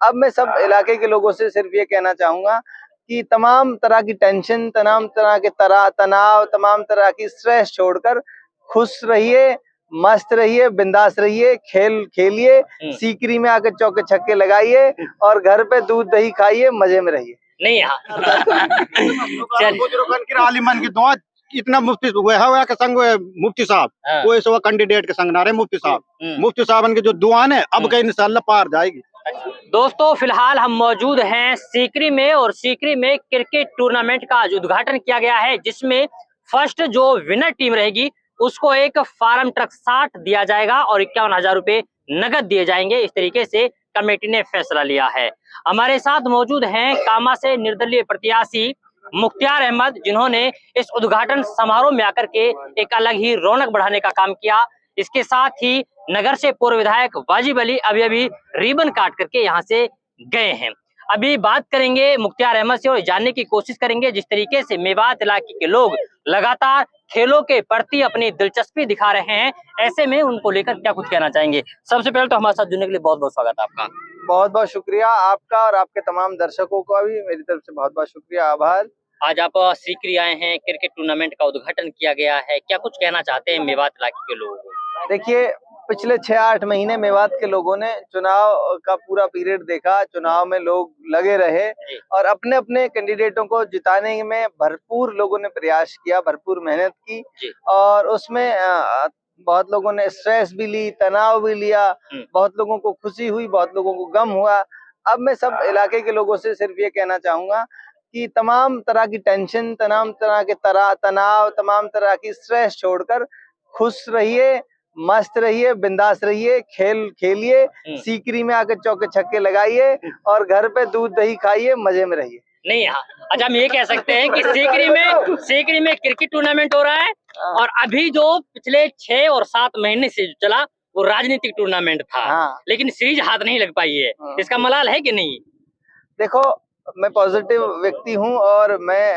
अब मैं सब इलाके के लोगों से सिर्फ ये कहना चाहूंगा कि तमाम तरह की टेंशन, तमाम तरह के तनाव, तमाम तरह की स्ट्रेस छोड़कर खुश रहिए, मस्त रहिए, बिंदास रहिए, खेलिए, सीकरी में आकर चौके छक्के लगाइए और घर पे दूध दही खाइए, मजे में रहिए। नहीं चल इतना मुफ्ती हुआ के संग मुफ्ती साहब वो इस कैंडिडेट के संग ना रहे मुफ्ती साहब की जो दुआ है अब कहीं इंशाल्लाह पार जाएगी। दोस्तों फिलहाल हम मौजूद हैं सीकरी में और सीकरी में क्रिकेट टूर्नामेंट का आज उद्घाटन किया गया है, जिसमें फर्स्ट जो विनर टीम रहेगी उसको एक फार्म ट्रक 60 दिया जाएगा और 51,000 रुपए नगद दिए जाएंगे। इस तरीके से कमेटी ने फैसला लिया है। हमारे साथ मौजूद हैं कामा से निर्दलीय प्रत्याशी मुख्तियार अहमद, जिन्होंने इस उद्घाटन समारोह में आकर के एक अलग ही रौनक बढ़ाने का काम किया। इसके साथ ही नगर से पूर्व विधायक वाजिब अली अभी रिबन काट करके यहाँ से गए हैं। अभी बात करेंगे मुख्तियार अहमद से और जानने की कोशिश करेंगे जिस तरीके से मेवात इलाके के लोग लगातार खेलों के प्रति अपनी दिलचस्पी दिखा रहे हैं, ऐसे में उनको लेकर क्या कुछ कहना चाहेंगे। सबसे पहले तो हमारे साथ जुड़ने के लिए बहुत बहुत स्वागत है आपका। बहुत बहुत शुक्रिया आपका और आपके तमाम दर्शकों का भी मेरी तरफ से बहुत बहुत शुक्रिया, आभार। आज आप सीकरी आए हैं, क्रिकेट टूर्नामेंट का उद्घाटन किया गया है, क्या कुछ कहना चाहते हैं मेवात इलाके के लोगों को? देखिए, पिछले 6-8 महीने मेवात के लोगों ने चुनाव का पूरा पीरियड देखा, चुनाव में लोग लगे रहे और अपने अपने कैंडिडेटों को जिताने में भरपूर लोगों ने प्रयास किया, भरपूर मेहनत की और उसमें बहुत लोगों ने स्ट्रेस भी ली, तनाव भी लिया, बहुत लोगों को खुशी हुई, बहुत लोगों को गम हुआ। अब मैं सब इलाके के लोगों से सिर्फ ये कहना चाहूंगा कि तमाम तरह की टेंशन, तमाम तरह के तनाव, तमाम तरह की स्ट्रेस छोड़कर खुश रहिए, मस्त रहिए, बिंदास रहिए, खेलिए, सीकरी में आकर चौके छक्के लगाइए और घर पे दूध दही खाइए, मजे में रहिए। नहीं अच्छा, हम ये कह सकते हैं कि सीकरी में क्रिकेट टूर्नामेंट हो रहा है और अभी जो पिछले 6 और 7 महीने से चला वो राजनीतिक टूर्नामेंट था, लेकिन सीरीज हाथ नहीं लग पाई है। इसका मलाल है कि नहीं? देखो, मैं पॉजिटिव व्यक्ति हूँ और मैं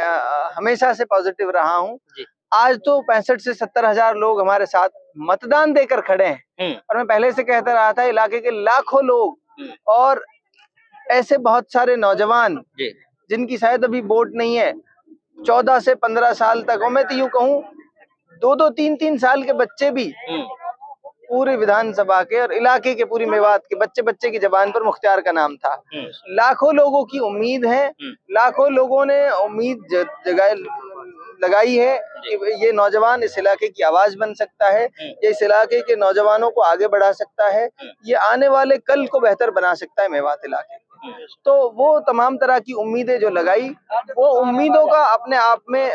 हमेशा से पॉजिटिव रहा हूँ। आज तो 65 से 70 हजार लोग हमारे साथ मतदान देकर खड़े हैं और मैं पहले से कहता रहा था इलाके के लाखों लोग और ऐसे बहुत सारे नौजवान जिनकी शायद अभी वोट नहीं है, 14 से 15 साल तक, और मैं तो यूं कहूँ 2-2, 3-3 साल के बच्चे भी पूरी विधानसभा के और इलाके के पूरी मेवात के बच्चे की जबान पर मुख्तियार का नाम था। लाखों लोगों की उम्मीद है, लाखों लोगों ने उम्मीद लगाई है कि ये नौजवान इस इलाके की आवाज बन सकता है, ये इस इलाके के नौजवानों को आगे बढ़ा सकता है, ये आने वाले कल को बेहतर बना सकता है मेवात इलाके। तो वो तमाम तरह की उम्मीदें जो लगाई, वो उम्मीदों का अपने आप में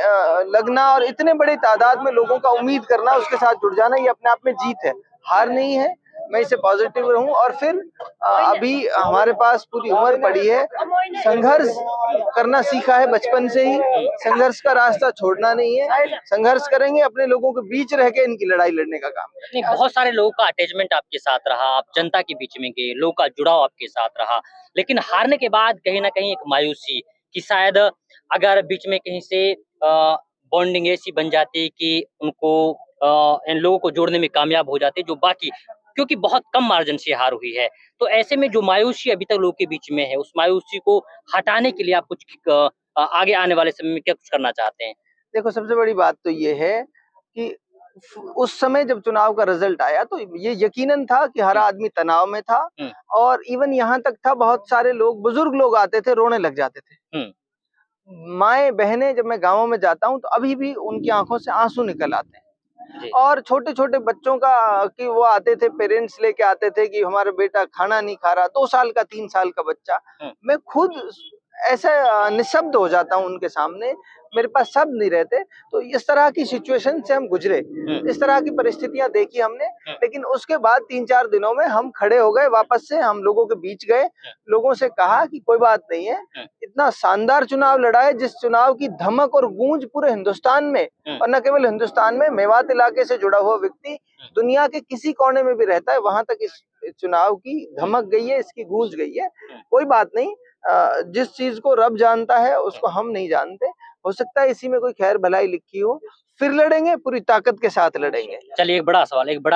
लगना और इतने बड़ी तादाद में लोगों का उम्मीद करना, उसके साथ जुड़ जाना, ये अपने आप में जीत है, हार नहीं है। मैं इसे पॉजिटिव रहूं और फिर अभी हमारे पास पूरी उम्र पड़ी है, संघर्ष करना सीखा है बचपन से ही, संघर्ष का रास्ता छोड़ना नहीं है, संघर्ष करेंगे, अपने लोगों के बीच रह के इनकी लड़ाई लड़ने का काम नहीं, बहुत सारे लोगों का अटैचमेंट आपके साथ रहा, आप जनता के बीच में गए, लोगों का जुड़ाव आपके साथ रहा, लेकिन हारने के बाद कहीं ना कहीं एक मायूसी कि शायद अगर बीच में कहीं से बॉन्डिंग ऐसी बन जाती कि उनको इन लोगों को जोड़ने में कामयाब हो जाते जो बाकी, क्योंकि बहुत कम मार्जिन से हार हुई है, तो ऐसे में जो मायूसी अभी तक लोगों के बीच में है, उस मायूसी को हटाने के लिए आप कुछ आगे आने वाले समय में क्या कुछ करना चाहते हैं? देखो, सबसे बड़ी बात तो ये है कि उस समय जब चुनाव का रिजल्ट आया तो ये यकीनन था कि हर आदमी तनाव में था और इवन यहाँ तक था, बहुत सारे लोग, बुजुर्ग लोग आते थे, रोने लग जाते थे। माएं बहनें, जब मैं गाँवों में जाता हूँ तो अभी भी उनकी आंखों से आंसू निकल आते हैं और छोटे छोटे बच्चों का कि वो आते थे, पेरेंट्स लेके आते थे कि हमारा बेटा खाना नहीं खा रहा, 2 साल का 3 साल का बच्चा। मैं खुद ऐसा निशब्द हो जाता हूँ उनके सामने, मेरे पास शब्द नहीं रहते। तो इस तरह की सिचुएशन से हम गुजरे, इस तरह की परिस्थितियां देखी हमने, लेकिन उसके बाद 3-4 दिनों में हम खड़े हो गए, वापस से हम लोगों के बीच गए, लोगों से कहा कि कोई बात नहीं है, इतना शानदार चुनाव लड़ा है जिस चुनाव की धमक और गूंज पूरे हिंदुस्तान में और न केवल हिंदुस्तान में, मेवात इलाके से जुड़ा हुआ व्यक्ति दुनिया के किसी कोने में भी रहता है, वहां तक इस चुनाव की धमक गई है, इसकी गूंज गई है। कोई बात नहीं, जिस चीज को रब जानता है उसको हम नहीं जानते, हो सकता है इसी में कोई खैर भलाई लिखी हो। फिर लड़ेंगे, पूरी ताकत के साथ लड़ेंगे। चलिए एक बड़ा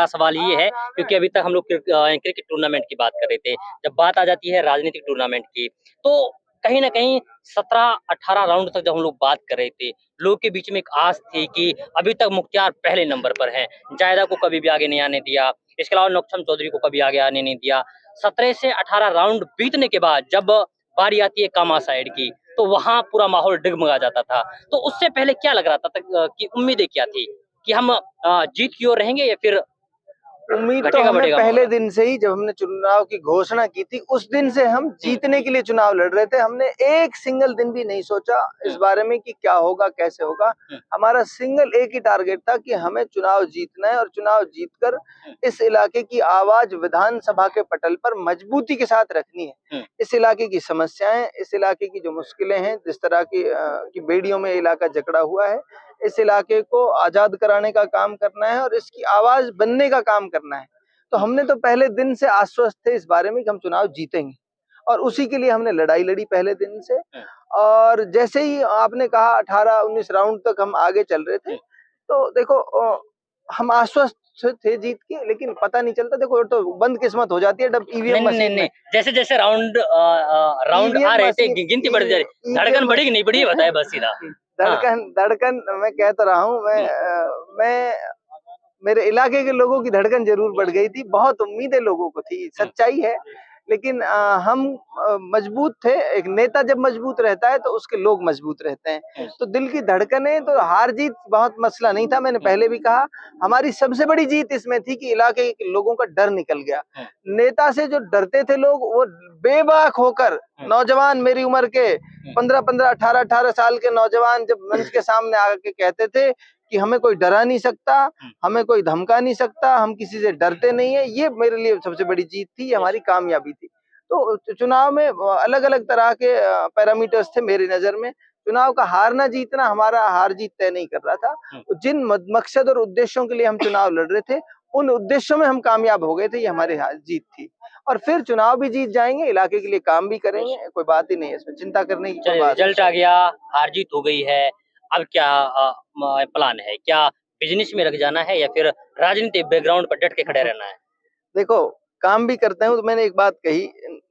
सवाल ये है, क्योंकि अभी तक हम लोग क्रिकेट टूर्नामेंट की बात कर रहे थे, जब बात आ जाती है राजनीतिक टूर्नामेंट की, तो कहीं ना कहीं 17-18 राउंड तक जब हम लोग बात कर रहे थे, लोग के बीच में एक आस थी कि अभी तक मुख्तार पहले नंबर पर हैं, जायदा को कभी भी आगे नहीं आने दिया, इसके अलावा नौक्षम चौधरी को कभी आगे आने नहीं दिया। 17 से 18 राउंड बीतने के बाद जब बारी आती है कामा साइड की, तो वहां पूरा माहौल डगमगा जाता था। तो उससे पहले क्या लग रहा था कि उम्मीदें क्या थी कि हम जीत की ओर रहेंगे या फिर उम्मीद तो हमें पहले दिन से ही, जब हमने चुनाव की घोषणा की थी उस दिन से हम जीतने के लिए चुनाव लड़ रहे थे। हमने एक सिंगल दिन भी नहीं सोचा इस बारे में कि क्या होगा, कैसे होगा। हमारा सिंगल एक ही टारगेट था कि हमें चुनाव जीतना है और चुनाव जीतकर इस इलाके की आवाज विधानसभा के पटल पर मजबूती के साथ रखनी है। इस इलाके की समस्याएं, इस इलाके की जो मुश्किलें हैं, जिस तरह की बेड़ियों में इलाका जकड़ा हुआ है, इस इलाके को आजाद कराने का काम करना है और इसकी आवाज बनने का काम करना है। तो हमने तो पहले दिन से आश्वस्त थे इस बारे में कि हम चुनाव जीतेंगे और उसी के लिए हमने लड़ाई लड़ी पहले दिन से। और जैसे ही आपने कहा 18-19 राउंड तक हम आगे चल रहे थे, तो देखो हम आश्वस्त थे जीत के, लेकिन पता नहीं चलता। देखो तो बंद किस्मत हो जाती है जब ईवीएम मशीन में जैसे जैसे राउंड आ रहे थे, गिनती बढ़ जा रही, धड़कन बढ़ी कि नहीं बढ़ी, बताए बस सीधा। धड़कन मैं कह तो रहा हूँ, मैं मेरे इलाके के लोगों की धड़कन जरूर बढ़ गई थी। बहुत उम्मीदें लोगों को थी, सच्चाई है, लेकिन हम मजबूत थे। एक नेता जब मजबूत रहता है तो उसके लोग मजबूत रहते हैं। तो दिल की धड़कनें, तो हार जीत बहुत मसला नहीं था। मैंने पहले भी कहा, हमारी सबसे बड़ी जीत इसमें थी कि इलाके के लोगों का डर निकल गया। नेता से जो डरते थे लोग, वो बेबाक होकर, नौजवान मेरी उम्र के 15-15, 18-18 साल के नौजवान जब मंच के सामने आके कहते थे कि हमें कोई डरा नहीं सकता, हमें कोई धमका नहीं सकता, हम किसी से डरते नहीं है, ये मेरे लिए सबसे बड़ी जीत थी, ये हमारी कामयाबी थी। तो चुनाव में अलग अलग तरह के पैरामीटर्स थे मेरी नजर में। चुनाव का हारना जीतना हमारा हार जीत तय नहीं कर रहा था। जिन मकसद और उद्देश्यों के लिए हम चुनाव लड़ रहे थे, उन उद्देश्यों में हम कामयाब हो गए थे, ये हमारी जीत थी। और फिर चुनाव भी जीत जाएंगे, इलाके के लिए काम भी करेंगे, कोई बात ही नहीं है इसमें चिंता करने की कोई बात। रिजल्ट आ गया, हार जीत हो गई है, अब क्या प्लान है? क्या बिजनेस में लग जाना है या फिर राजनीतिक बैकग्राउंड पर डट के खड़े रहना है? देखो, काम भी करते हैं तो मैंने एक बात कही,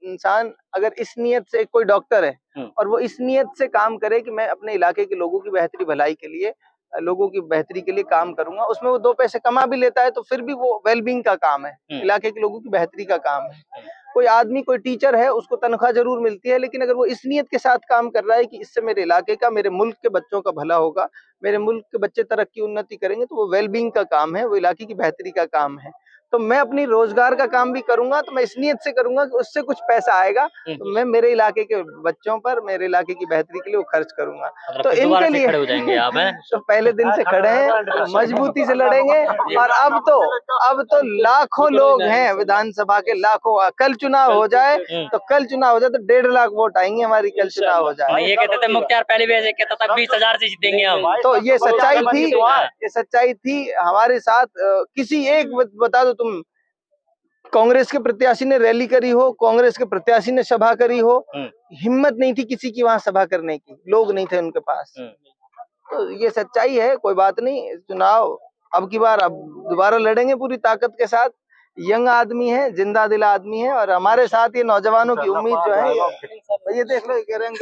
इंसान अगर इस नियत से, कोई डॉक्टर है और वो इस नियत से काम करे कि मैं अपने इलाके के लोगों की बेहतरी भलाई के लिए, लोगों की बेहतरी के लिए काम करूंगा, उसमें वो 2 पैसे कमा भी लेता है तो फिर भी वो वेलबींग का काम है, इलाके के लोगों की बेहतरी का काम है। कोई आदमी, कोई टीचर है, उसको तनख्वाह जरूर मिलती है, लेकिन अगर वो इस नियत के साथ काम कर रहा है कि इससे मेरे इलाके का, मेरे मुल्क के बच्चों का भला होगा, मेरे मुल्क के बच्चे तरक्की उन्नति करेंगे, तो वो वेलबींग का काम है, वो इलाके की बेहतरी का काम है। तो मैं अपनी रोजगार का काम भी करूंगा तो मैं इस नियत से करूंगा कि उससे कुछ पैसा आएगा तो मैं मेरे इलाके के बच्चों पर, मेरे इलाके की बेहतरी के लिए वो खर्च करूंगा। तो इनके लिए खड़े हो जाएंगे आप, हैं? तो पहले दिन से खड़े हैं, मजबूती से लड़ेंगे। और अब तो लाखों लोग हैं विधानसभा के, लाखों। कल चुनाव हो जाए तो 1.5 लाख वोट आएंगे हमारी, कल चुनाव हो जाए। ये कहते थे मुख्तार पहले भी ऐसे कहता था 20,000 से जीतेंगे हम, तो ये सच्चाई थी हमारे साथ। किसी एक बता दो, तुम कांग्रेस के प्रत्याशी ने रैली करी हो, कांग्रेस के प्रत्याशी ने सभा करी हो, हिम्मत नहीं थी किसी की वहां सभा करने की, लोग नहीं थे उनके पास। तो ये सच्चाई है, कोई बात नहीं। चुनाव अब की बार अब दोबारा लड़ेंगे पूरी ताकत के साथ। यंग आदमी है, जिंदा दिल आदमी है, और हमारे साथ ये नौजवानों की उम्मीद जो है, ये देख लो, कह रहे हैं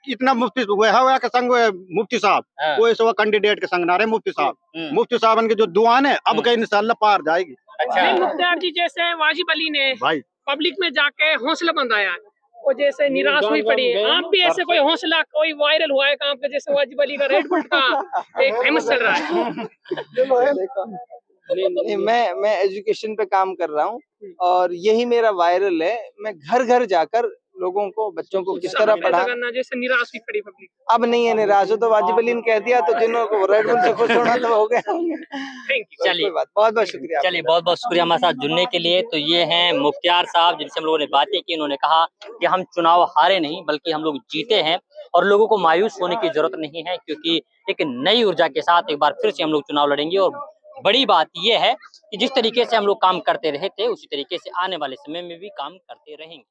इतना मुफ्ती हुआ के संग मुफ्ती साहब, वो इस वक्त कैंडिडेट के संग ना रहे मुफ्ती साहब की जो दुआन है अब कहीं इंशाल्लाह पार जाएगी। अच्छा, मुख्तार जी जैसे वाजिब अली ने भाई पब्लिक में जाके हौसला बंधाया, और जैसे निराश हुई पड़ी है, आप भी ऐसे कोई हौसला, कोई वायरल हुआ है काम का, जैसे वाजिब अली का रेड बुल का एक फेमस चल रहा है? नहीं, मैं एजुकेशन पे काम कर रहा हूँ और यही मेरा वायरल है। मैं घर घर जाकर लोगों को, बच्चों को किस तरह पढ़ा, जैसे निराश हुई पड़ी पब्लिक, अब नहीं है निराश हो। तो वाजिब अली ने कह दिया, तो जिन्हों को रेड बुल से खुश होना तो हो गया। चलिए, बहुत बहुत शुक्रिया। चलिए, बहुत बहुत शुक्रिया हमारे साथ जुड़ने के लिए। तो ये हैं मुख्तार साहब, जिनसे हम लोगों ने बातें की। उन्होंने कहा कि हम चुनाव हारे नहीं, बल्कि हम लोग जीते हैं, और लोगों को मायूस होने की जरूरत नहीं है, क्योंकि एक नई ऊर्जा के साथ एक बार फिर से हम लोग चुनाव लड़ेंगे। और बड़ी बात यह है कि जिस तरीके से हम लोग काम करते रहे थे, उसी तरीके से आने वाले समय में भी काम करते रहेंगे।